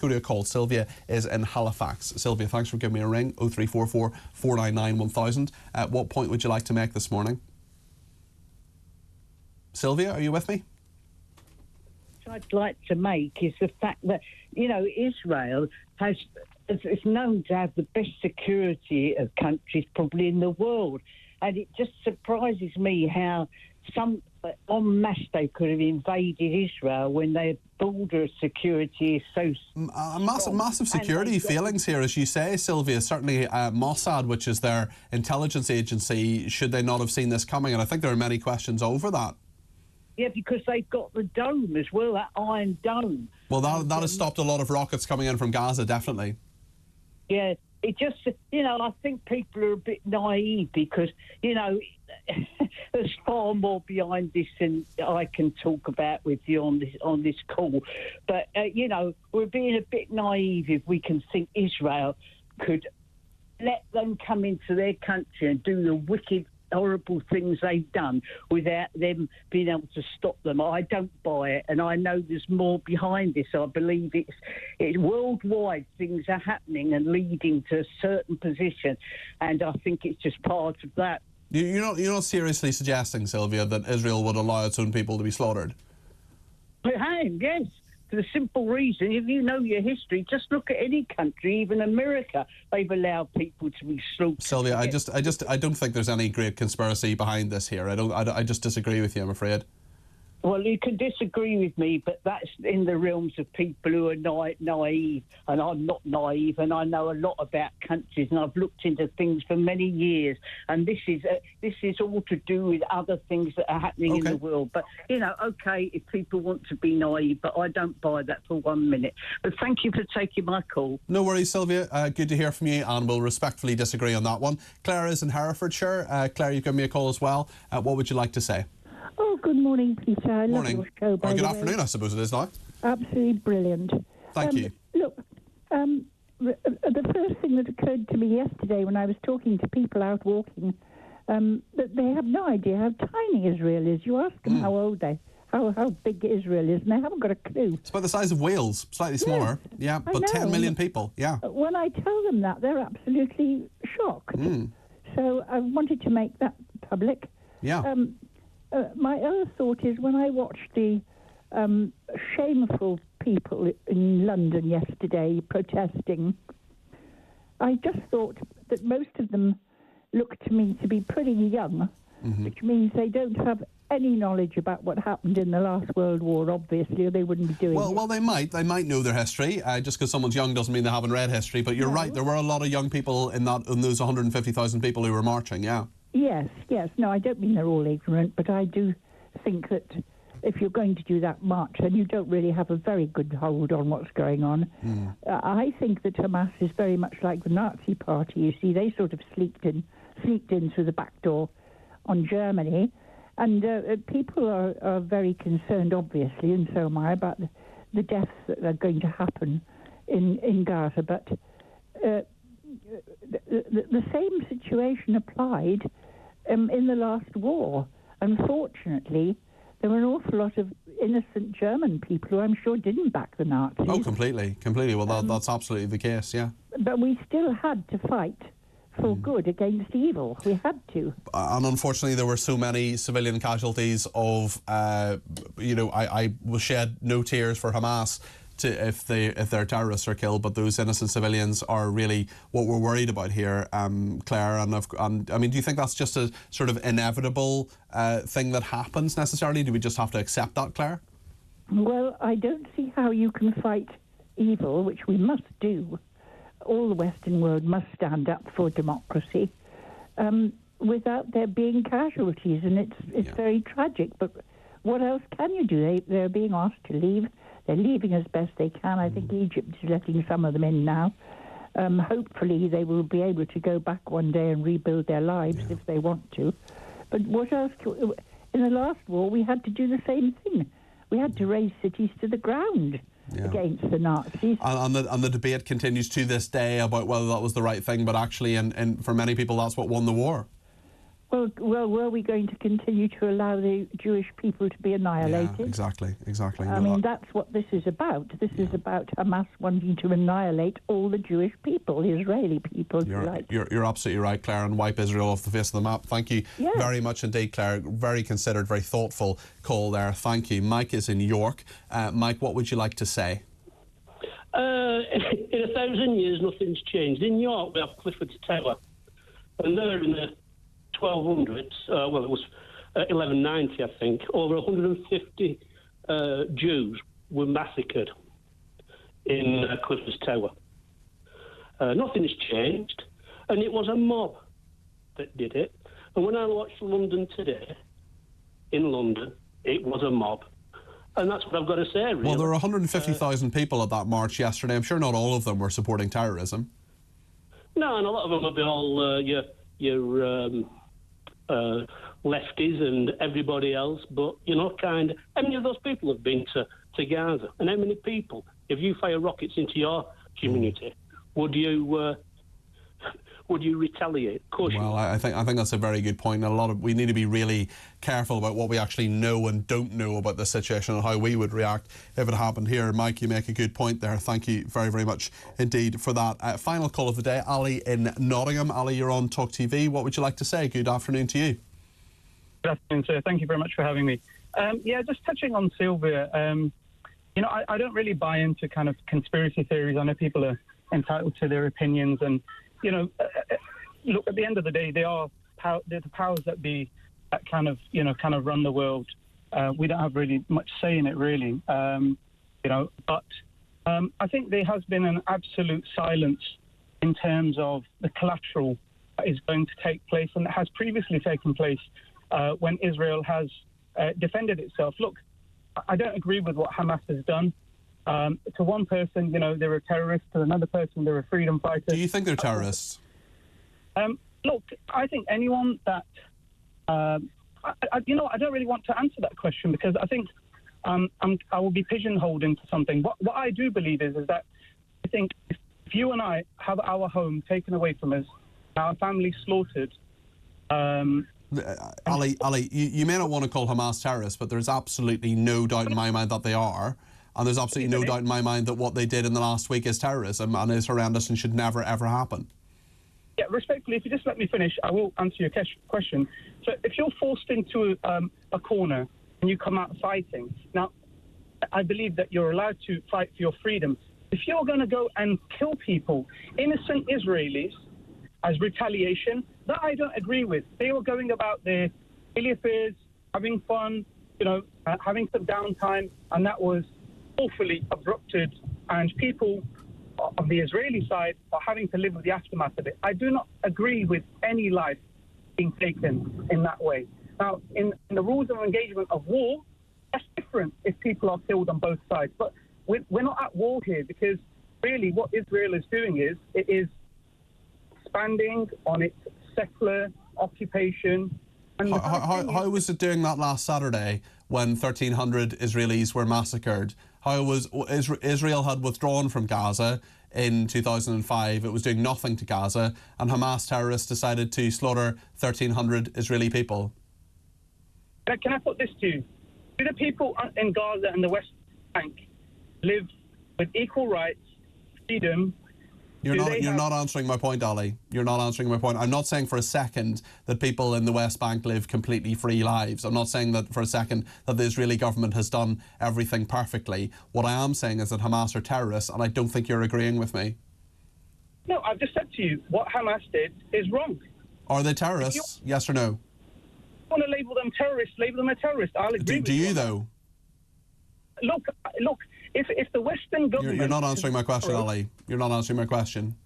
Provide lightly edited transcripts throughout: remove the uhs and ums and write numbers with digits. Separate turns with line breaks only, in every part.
Go to a call. Sylvia is in Halifax. Sylvia, thanks for giving me a ring. 0344 499 1000. At what point would you like to make this morning? Sylvia, are you with me?
What I'd like to make is the fact that, Israel is known to have the best security of countries probably in the world. And it just surprises me how some en masse they could have invaded Israel when their border security is so
massive security failings here, as you say, Sylvia. Certainly Mossad, which is their intelligence agency, should they not have seen this coming? And I think there are many questions over that.
Yeah, because they've got the dome as well, that iron dome.
Well, that has stopped a lot of rockets coming in from Gaza, definitely.
Yeah, it just, I think people are a bit naive because, there's far more behind this than I can talk about with you on this call. But, we're being a bit naive if we can think Israel could let them come into their country and do the wicked, horrible things they've done without them being able to stop them. I don't buy it, and I know there's more behind this. I believe it's worldwide things are happening and leading to a certain position, and I think it's just part of that.
You're not seriously suggesting, Sylvia, that Israel would allow its own people to be slaughtered?
I am, yes. For the simple reason, if you know your history, just look at any country, even America, they've allowed people to be slaughtered.
Sylvia, I don't think there's any great conspiracy behind this here. I just disagree with you, I'm afraid.
Well, you can disagree with me, but that's in the realms of people who are naive, and I'm not naive, and I know a lot about countries, and I've looked into things for many years, and this is all to do with other things that are happening in the world. But, okay, if people want to be naive, but I don't buy that for 1 minute. But thank you for taking my call.
No worries, Sylvia. Good to hear from you, and we'll respectfully disagree on that one. Claire is in Herefordshire. Claire, you've given me a call as well. What would you like to say?
Oh, good morning, Peter. I love your show, by the way.
Good afternoon, I suppose it is now.
Absolutely brilliant.
Thank you.
Look, the first thing that occurred to me yesterday when I was talking to people out walking, that they have no idea how tiny Israel is. You ask them how old how big Israel is, and they haven't got a clue.
It's about the size of Wales, slightly smaller. Yeah, but 10 million people, yeah.
When I tell them that, they're absolutely shocked. So I wanted to make that public.
Yeah.
My other thought is when I watched the shameful people in London yesterday protesting, I just thought that most of them looked to me to be pretty young, which means they don't have any knowledge about what happened in the last World War, obviously, or they wouldn't be doing it.
Well, they might know their history. Just because someone's young doesn't mean they haven't read history. But you're right, there were a lot of young people in those 150,000 people who were marching, yeah. Yes.
No, I don't mean they're all ignorant, but I do think that if you're going to do that march, then you don't really have a very good hold on what's going on. I think that Hamas is very much like the Nazi Party. You see, they sort of sneaked in through the back door on Germany, and people are very concerned, obviously, and so am I, about the deaths that are going to happen in Gaza. But the same situation applied in the last war. Unfortunately, there were an awful lot of innocent German people who I'm sure didn't back the Nazis.
Oh, completely. Well, that's absolutely the case, yeah.
But we still had to fight for good against evil. We had to.
And unfortunately, there were so many civilian casualties of, I will shed no tears for Hamas if their terrorists are killed, but those innocent civilians are really what we're worried about here, Claire. And I mean, do you think that's just a sort of inevitable thing that happens necessarily? Do we just have to accept that, Claire?
Well, I don't see how you can fight evil, which we must do. All the Western world must stand up for democracy without there being casualties, and it's very tragic. But what else can you do? They're being asked to leave. They're leaving as best they can. I think Egypt is letting some of them in now. Hopefully they will be able to go back one day and rebuild their lives if they want to. But what else? In the last war, we had to do the same thing. We had to raise cities to the ground against the Nazis.
And the debate continues to this day about whether that was the right thing, but actually, and for many people, that's what won the war.
Well, were we going to continue to allow the Jewish people to be annihilated?
Yeah, exactly.
I mean, that's what this is about. This is about Hamas wanting to annihilate all the Jewish people, the Israeli people, if you like.
You're absolutely right, Claire, and wipe Israel off the face of the map. Thank you very much indeed, Claire. Very considered, very thoughtful call there. Thank you. Mike is in York. Mike, what would you like to say?
In 1,000 years, nothing's changed. In York, we have Clifford's Tower, and there in the 1200s, well, it was 1190, I think, over 150 Jews were massacred in Clifford's Tower. Nothing has changed, and it was a mob that did it. And when I watched London today, in London, it was a mob. And that's what I've got to say, really.
Well, there were 150,000 people at that march yesterday. I'm sure not all of them were supporting terrorism.
No, and a lot of them will be all your lefties and everybody else, but, how many of those people have been to Gaza? And how many people, if you fire rockets into your community, would you retaliate? Of course.
Well, I think that's a very good point. We need to be really careful about what we actually know and don't know about the situation and how we would react if it happened here. Mike, you make a good point there. Thank you very, very much indeed for that. Final call of the day, Ali in Nottingham. Ali, you're on talkTV. What would you like to say? Good afternoon to you.
Good afternoon, sir. Thank you very much for having me. Just touching on Sylvia, I don't really buy into kind of conspiracy theories. I know people are entitled to their opinions, and look, at the end of the day, they're the powers that be that kind of run the world. We don't have really much say in it, really. But I think there has been an absolute silence in terms of the collateral that is going to take place, and that has previously taken place when Israel has defended itself. Look, I don't agree with what Hamas has done. To one person, they're a terrorist. To another person, they're a freedom fighter.
Do you think they're terrorists?
Look, I think anyone that... I don't really want to answer that question, because I think I will be pigeonholed into something. What I do believe is that I think if you and I have our home taken away from us, our family slaughtered...
Ali, you may not want to call Hamas terrorists, but there's absolutely no doubt in my mind that they are. And there's absolutely no doubt in my mind that what they did in the last week is terrorism and is horrendous and should never, ever happen.
Yeah, respectfully, if you just let me finish, I will answer your question. So if you're forced into a corner and you come out fighting, now, I believe that you're allowed to fight for your freedom. If you're going to go and kill people, innocent Israelis, as retaliation, that I don't agree with. They were going about their daily affairs, having fun, having some downtime, and that was awfully abrupted, and people on the Israeli side are having to live with the aftermath of it. I do not agree with any life being taken in that way. Now, in the rules of engagement of war, that's different if people are killed on both sides. But we're not at war here, because really what Israel is doing is it is expanding on its settler occupation. And
how was it doing that last Saturday when 1,300 Israelis were massacred? How was Israel had withdrawn from Gaza in 2005. It was doing nothing to Gaza, and Hamas terrorists decided to slaughter 1,300 Israeli people.
Can I put this to you? Do the people in Gaza and the West Bank live with equal rights, freedom?
You're not answering my point, Ali. You're not answering my point. I'm not saying for a second that people in the West Bank live completely free lives. I'm not saying that for a second that the Israeli government has done everything perfectly. What I am saying is that Hamas are terrorists, and I don't think you're agreeing with me.
No, I've just said to you, what Hamas did is wrong.
Are they terrorists? Yes or no?
If you want to label them terrorists, label them a terrorist. I'll agree with you.
Do you, though?
Look, if the Western government...
You're not answering my question, Ali. You're not answering my question.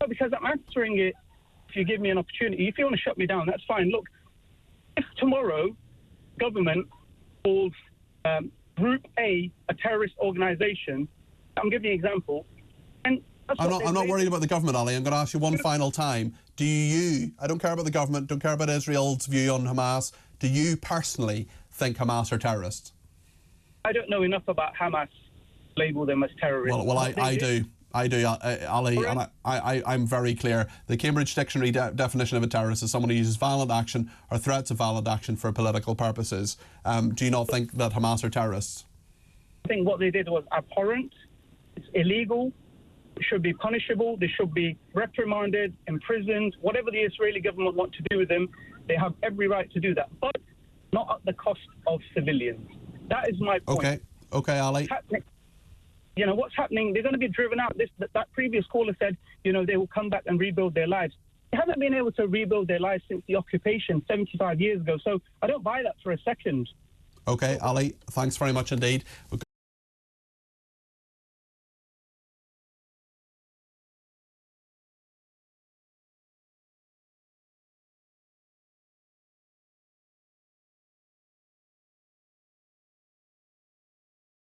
No, because I'm answering it if you give me an opportunity. If you want to shut me down, that's fine. Look, if tomorrow government calls Group A a terrorist organisation, I'm giving you an example, and
I'm not worried about the government, Ali. I'm going to ask you one final time. Do you, I don't care about the government, don't care about Israel's view on Hamas, do you personally think Hamas are terrorists?
I don't know enough about Hamas to label them as terrorists.
Well, I do. I do, Ali,
Correct.
and I'm very clear. The Cambridge Dictionary definition of a terrorist is someone who uses violent action or threats of violent action for political purposes. Do you not think that Hamas are terrorists?
I think what they did was abhorrent. It's illegal. It should be punishable. They should be reprimanded, imprisoned. Whatever the Israeli government want to do with them, they have every right to do that, but not at the cost of civilians. That is my point.
Okay, Ali.
You know, what's happening, they're going to be driven out. That previous caller said, you know, they will come back and rebuild their lives. They haven't been able to rebuild their lives since the occupation 75 years ago, so I don't buy that for a second.
Okay, Ali, thanks very much indeed.